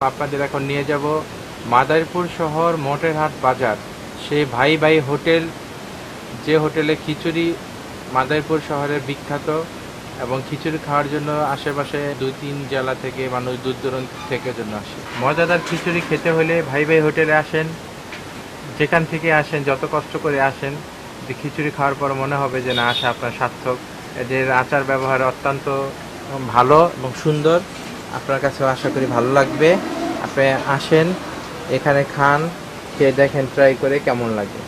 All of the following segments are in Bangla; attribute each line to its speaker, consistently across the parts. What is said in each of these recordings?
Speaker 1: আপনাদের এখন নিয়ে যাব মাদারীপুর শহর মোটেরহাট বাজার, সেই ভাই ভাই হোটেল, যে হোটেলে খিচুড়ি মাদারীপুর শহরের বিখ্যাত এবং খিচুড়ি খাওয়ার জন্য আশেপাশে 2-3 জেলা থেকে মানুষ দূর দূরান্ত থেকে জন্য আসে। মজাদার খিচুড়ি খেতে হলে ভাই ভাই হোটেলে আসেন। যেখান থেকে আসেন, যত কষ্ট করে আসেন, খিচুড়ি খাওয়ার পর মনে হবে যে না, আসা আপনার সার্থক। এদের আচার ব্যবহার অত্যন্ত ভালো এবং সুন্দর। আপনার কাছেও আশা করি ভালো লাগবে। আপনি আসেন, এখানে খান, খেয়ে দেখেন, ট্রাই করে কেমন লাগে।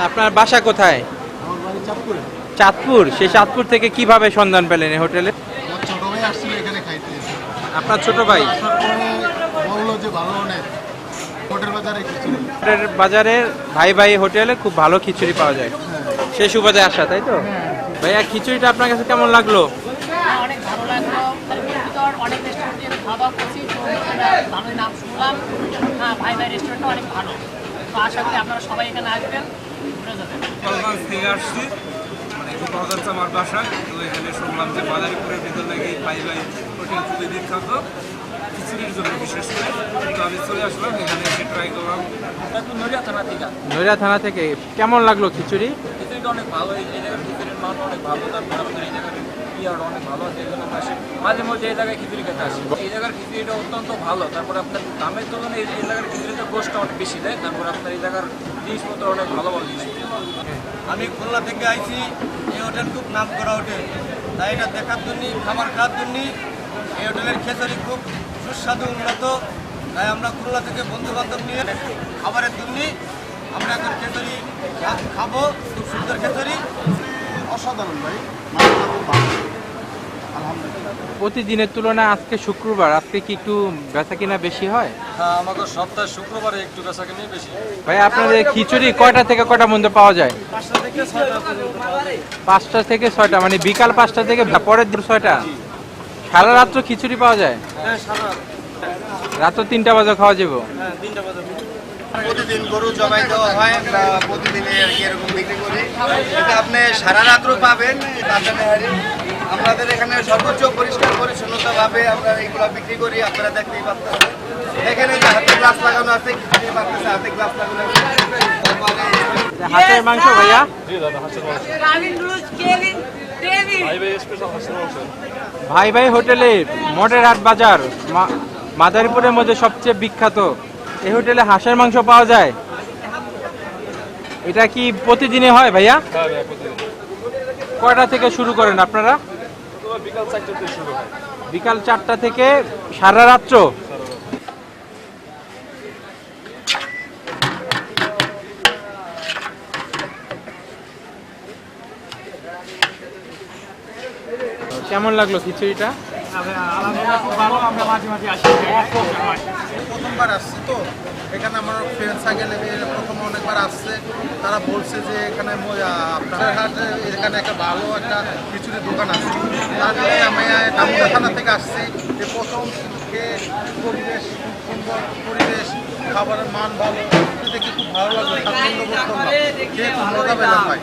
Speaker 1: আপনার বাসা কোথায়?
Speaker 2: আমার বাড়ি চাঁদপুরে।
Speaker 1: চাঁদপুর। সেই চাঁদপুর থেকে কিভাবে সন্ধান পেলেন এই হোটেলে?
Speaker 2: আমার ছোট ভাই আসছিল এখানে খাইতে।
Speaker 1: আপনার ছোট ভাই
Speaker 2: আসার পরে বললো যে ভালো অনেক হোটেল বাজারে খিচুড়ি।
Speaker 1: হোটেল বাজারের ভাই ভাই হোটেলে খুব ভালো খিচুড়ি পাওয়া যায়, সেই সুবাদে আসা, তাই তো? ভাইয়া, খিচুড়িটা আপনার কাছে কেমন লাগলো?
Speaker 3: অনেক ভালো লাগলো। অনেক রেস্টুরেন্টে খাওয়া দাওয়া করছি, তো ভালোই নাম শুনলাম। হ্যাঁ, ভাই ভাই রেস্টুরেন্টটা অনেক ভালো। তো আশা করি আপনারা সবাই এখানে আসবেন, ঘুরে যাবেন।
Speaker 4: গোপালগঞ্জ থেকে আসছি, গোপালগঞ্জ আমার বাসা। তো এখানে শুনলাম যে মাদারীপুরের ভিতর নাকি ভাই ভাই হোটেল খুবই বিখ্যাত খিচুড়ির জন্য, বিশেষ করে। তো আমি চলে আসলাম, এখানে এসে ট্রাই করলাম।
Speaker 3: নড়িয়া থানা থেকে।
Speaker 1: নৈরা থানা থেকে। কেমন লাগলো খিচুড়ি?
Speaker 3: খিচুড়িটা অনেক ভালো, এই জায়গার খিচুড়ির মান অনেক ভালো। তারপর আমাদের এই জায়গার ইয়ার অনেক ভালো আছে, এই জন্য আসে মাঝে মধ্যে এই জায়গায় খিচুড়ি খেতে আসে। এই জায়গার খিচুড়িটা অত্যন্ত ভালো। তারপর আপনার দামের তুলনায় এই জায়গার খিচুড়িতে গোষ্ঠটা অনেক বেশি দেয়। তারপর আপনার এই জায়গার জিনিসপত্র অনেক ভালো ভালো জিনিস।
Speaker 5: আমি খুলনা থেকে আইছি। এই হোটেল খুব নাম করা হোটেল, তাই এটা দেখার জন্য, খাবার খাওয়ার জন্য। এই হোটেলের খিচুড়ি খুব সুস্বাদু, উন্নত। তাই আমরা খুলনা থেকে বন্ধু বান্ধব নিয়ে খাবারের জন্য আমরা এখন খিচুড়ি খাবো। খুব সুন্দর খিচুড়ি,
Speaker 2: অসাধারণ ভাই, মাছটা খুব ভালো। আলহামদুলিল্লাহ।
Speaker 1: প্রতিদিনের তুলনায় আজকে শুক্রবার, আজকে কি একটু বেচা কিনা বেশি হয়?
Speaker 5: হ্যাঁ, আমাদের সপ্তাহে শুক্রবারে একটু বেচা কিনে বেশি।
Speaker 1: ভাই, আপনাদের খিচুড়ি কয়টা থেকে কয়টা মধ্যে পাওয়া যায়?
Speaker 5: 5টা থেকে 6টা পর্যন্ত পাওয়া যায়।
Speaker 1: 5টা থেকে 6টা, মানে বিকাল 5টা থেকে পরের দিন 6টা। সারা রাত্র খিচুড়ি পাওয়া যায়?
Speaker 5: হ্যাঁ, সারা
Speaker 1: রাত 3টা বাজে খাওয়া যাবো?
Speaker 5: হ্যাঁ 3টা বাজে।
Speaker 6: প্রতিদিন গরু জবাই দেওয়া হয়, আমরা প্রতিদিনে আর কি এরকম বিক্রি করি। এটা আপনি সারা রাত্র পাবেন। আমাদের এখানে সর্বোচ্চ পরিষ্কার পরিচ্ছন্নতাভাবে আমরা এইগুলো বিক্রি করি। আপনারা দেখতেই পাচ্ছেন, এখানে যে হাতে গ্লাস লাগানো আছে, কিছু পাচ্ছেছে হাতে গ্লাস লাগানো আছে।
Speaker 1: হাঁসের মাংস ভাইয়া? ভাই ভাই হোটেলে মোটেরহাট বাজার মাদারীপুরের মধ্যে সবচেয়ে বিখ্যাত এই হোটেলে হাঁসের মাংস পাওয়া যায়। এটা কি প্রতিদিনে হয় ভাইয়া? কয়টা থেকে শুরু করেন আপনারা? বিকাল 4টা থেকে সারা রাত্র? কেমন লাগলো খিচুড়িটা?
Speaker 2: প্রথমবার আসছি তো এখানে, আমার ফ্রেন্ড সার্কেল প্রথম অনেকবার আসছে। তারা বলছে যে এখানে আপনার হাটে এখানে একটা ভালো একটা খিচুড়ির দোকান আছে। তারপরে আমি দামোদর থানা থেকে আসছি। যে প্রথম খেয়ে পরিবেশ খুব সুন্দর, পরিবেশ, খাবারের মান ভালো, দেখে খুব ভালো লাগলো, স্বাচ্ছন্দ্য বোধ করলাম, খেয়ে খুব মজা পেলাম ভাই।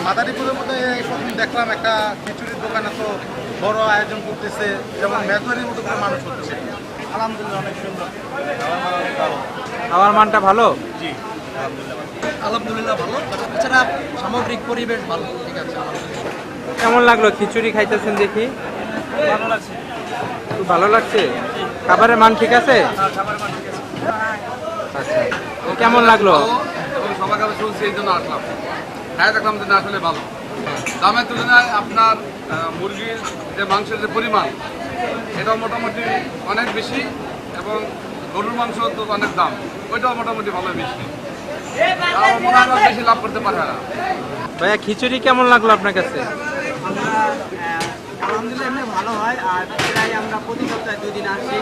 Speaker 2: মাদারীপুরের মধ্যে এই প্রথম দেখলাম একটা খিচুড়ির দোকান এত বড় আয়োজন করতেছে, যেমন মেজবাড়ির মতো করে মানুষ হচ্ছে। আলহামদুলিল্লাহ, অনেক সুন্দর,
Speaker 1: খাওয়ার মানটা ভালো?
Speaker 5: আলহামদুলিল্লাহ ভালো। এছাড়া সামগ্রিক পরিবেশ ভালো। ঠিক আছে,
Speaker 1: কেমন লাগলো খিচুড়ি খাইতেছেন দেখি?
Speaker 5: ভালো লাগছে।
Speaker 1: খুব ভালো লাগছে। খাবারের মান ঠিক আছে? আচ্ছা, কেমন লাগলো?
Speaker 4: সবার কাছে শুনছি, এই জন্য আসলাম। খাই দেখলাম যে না, আসলে ভালো। দামের তুলনায় আপনার মুরগির যে মাংসের যে পরিমাণ, এটাও মোটামুটি অনেক বেশি, এবং গরুর মাংস তো অনেক দাম, ওইটাও মোটামুটি ভালো বেশি। তাও মনে হয় না বেশি লাভ করতে পারে না।
Speaker 1: ভাইয়া, খিচুড়ি কেমন লাগলো আপনার কাছে?
Speaker 5: আলহামদুলিল্লাহ এমনি ভালো হয়। আর প্রায় আমরা প্রতি সপ্তাহে 2 দিন আসি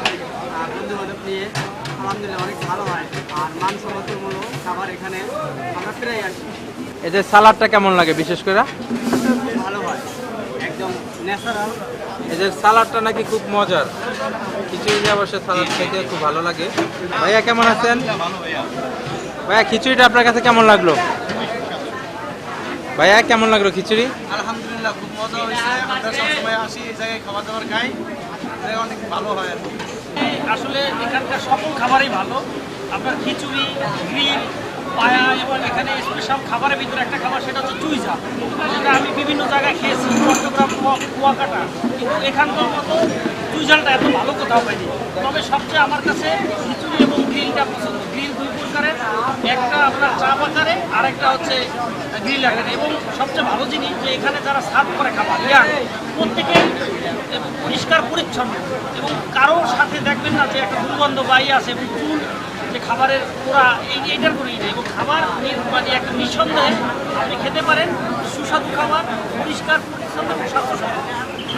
Speaker 5: বন্ধু বান্ধব নিয়ে। আলহামদুলিল্লাহ অনেক ভালো হয়। আর মানসম্মতমূলক খাবার এখানে আমরা প্রায় আসি।
Speaker 1: এদের সালাডটা কেমন লাগে বিশেষ করে?
Speaker 5: খুব ভালো হয়, একদম ন্যাচারাল।
Speaker 1: এদের সালাডটা নাকি খুব মজার। খিচুড়ি দিয়ে অবশ্য সালাড খেতে খুব ভালো লাগে। ভাইয়া, কেমন আছেন? ভাইয়া, খিচুড়িটা আপনার কাছে কেমন লাগলো? ভাইয়া, কেমন লাগলো খিচুড়ি?
Speaker 5: আলহামদুলিল্লাহ খুব মজা হয়েছে। আমরা সবসময় আসি এই জায়গায় খাবার দাবার খাই, অনেক ভালো হয় আর কি।
Speaker 7: আসলে এখানকার সকল খাবারই ভালো। আপনার খিচুড়ি, গ্রিল, পায়া এবং এখানে স্পেশাল খাবারের ভিতরে একটা খাবার সেটা হচ্ছে চুই ঝাল, যেটা আমি বিভিন্ন জায়গায় খেয়েছি, চট্টগ্রাম, কুয়াকাটা, কিন্তু এখানকার মতো চুই ঝালটা এত ভালো কোথাও পাইনি। তবে সবচেয়ে আমার কাছে খিচুড়ি এবং গ্রিলটা পছন্দ। গ্রিল দুই প্রকারের, একটা আপনার চাপ আকারে আর একটা হচ্ছে গ্রিল আকারে। এবং সবচেয়ে ভালো জিনিস যে এখানে যারা সার্ভ করে খাবার প্রত্যেকে পরিষ্কার পরিচ্ছন্ন এবং কারোর সাথে দেখবেন না যে একটা দুর্গন্ধ বাই আছে এবং চুল যে খাবারের ওরা এইটার করেই নেই। এবং খাবার মানে একটা নিঃসন্দেহে আপনি খেতে পারেন সুস্বাদু খাবার, পরিষ্কার পরিচ্ছন্ন এবং স্বাস্থ্যসম্মত।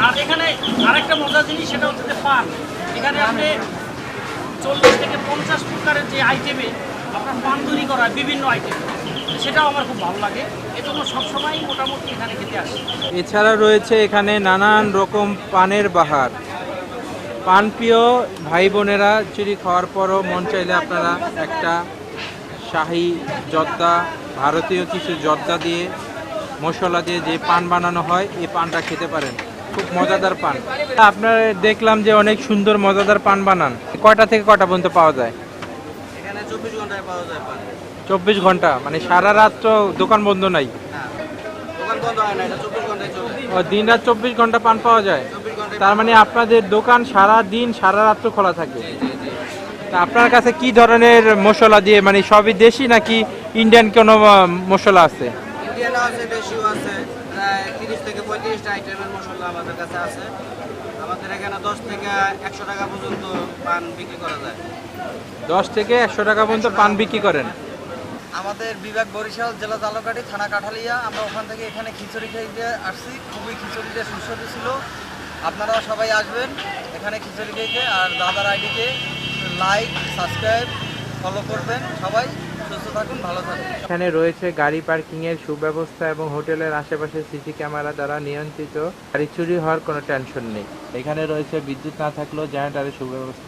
Speaker 7: আর এখানে আরেকটা মজার জিনিস সেটা হচ্ছে যে পান। এখানে আপনি 40 থেকে 50 প্রকারের যে আইটেমে আপনার পান তৈরি করা হয় বিভিন্ন আইটেম, সেটাও আমার খুব ভালো লাগে। এজন্য সবসময় মোটামুটি এখানে খেতে আসি।
Speaker 1: এছাড়া রয়েছে এখানে নানান রকম পানের বাহার। পানপ্রিয় ভাই বোনেরা চুরি খাওয়ার পরও মন চাইলে আপনারা একটা শাহী জর্দা, ভারতীয় কিছু জর্দা দিয়ে মশলা দিয়ে যে পান বানানো হয় এই পানটা খেতে পারেন, খুব মজাদার পান। আপনারা দেখলাম যে অনেক সুন্দর মজাদার পান বানান। কয়টা থেকে কয়টা পর্যন্ত পাওয়া যায়?
Speaker 5: এখানে 24 ঘন্টায় পাওয়া যায় পান।
Speaker 1: 24 ঘন্টা, মানে সারা রাত তো দোকান বন্ধ নাই?
Speaker 5: দোকান বন্ধ হয় না, এটা 24 ঘন্টায় চলে।
Speaker 1: ও, দিন রাত 24 ঘন্টা পান পাওয়া যায়?
Speaker 5: 24 ঘন্টায়।
Speaker 1: তার মানে আপনাদের দোকান সারা দিন সারা রাত্র খোলা থাকে? তা আপনার কাছে কি ধরনের মশলা দিয়ে, মানে সবই দেশি নাকি ইন্ডিয়ান কোনো মশলা আছে?
Speaker 5: ইন্ডিয়ান আছে, দেশিও আছে, প্রায় 30 থেকে 35টা আইটেমের মশলা আমাদের কাছে আছে। আমাদের এখানে 10 থেকে 100 টাকা পর্যন্ত পান বিক্রি করা যায়।
Speaker 1: 10 থেকে 100 টাকা পর্যন্ত পান বিক্রি করেন?
Speaker 5: আমাদের বিভাগ বরিশাল, জেলা জালকাঠি, থানা কাঠালিয়া। আমরা ওখান থেকে এখানে খিচুড়ি খেতে আসছি। খুবই খিচুড়িটা সুস্বাদু ছিল। আপনারা সবাই আসবেন এখানে খিচুড়ি খেতে। আর দাদার আইডিকে লাইক, সাবস্ক্রাইব, ফলো করবেন। সবাই সুস্থ থাকুন, ভালো থাকুন।
Speaker 1: এখানে রয়েছে গাড়ি পার্কিংয়ের সুব্যবস্থা এবং হোটেলের আশেপাশে সিসি ক্যামেরা দ্বারা নিয়ন্ত্রিত। গাড়ি চুরি হওয়ার কোনো টেনশন নেই। এখানে রয়েছে বিদ্যুৎ না থাকলেও জেনারেটরের সুব্যবস্থা।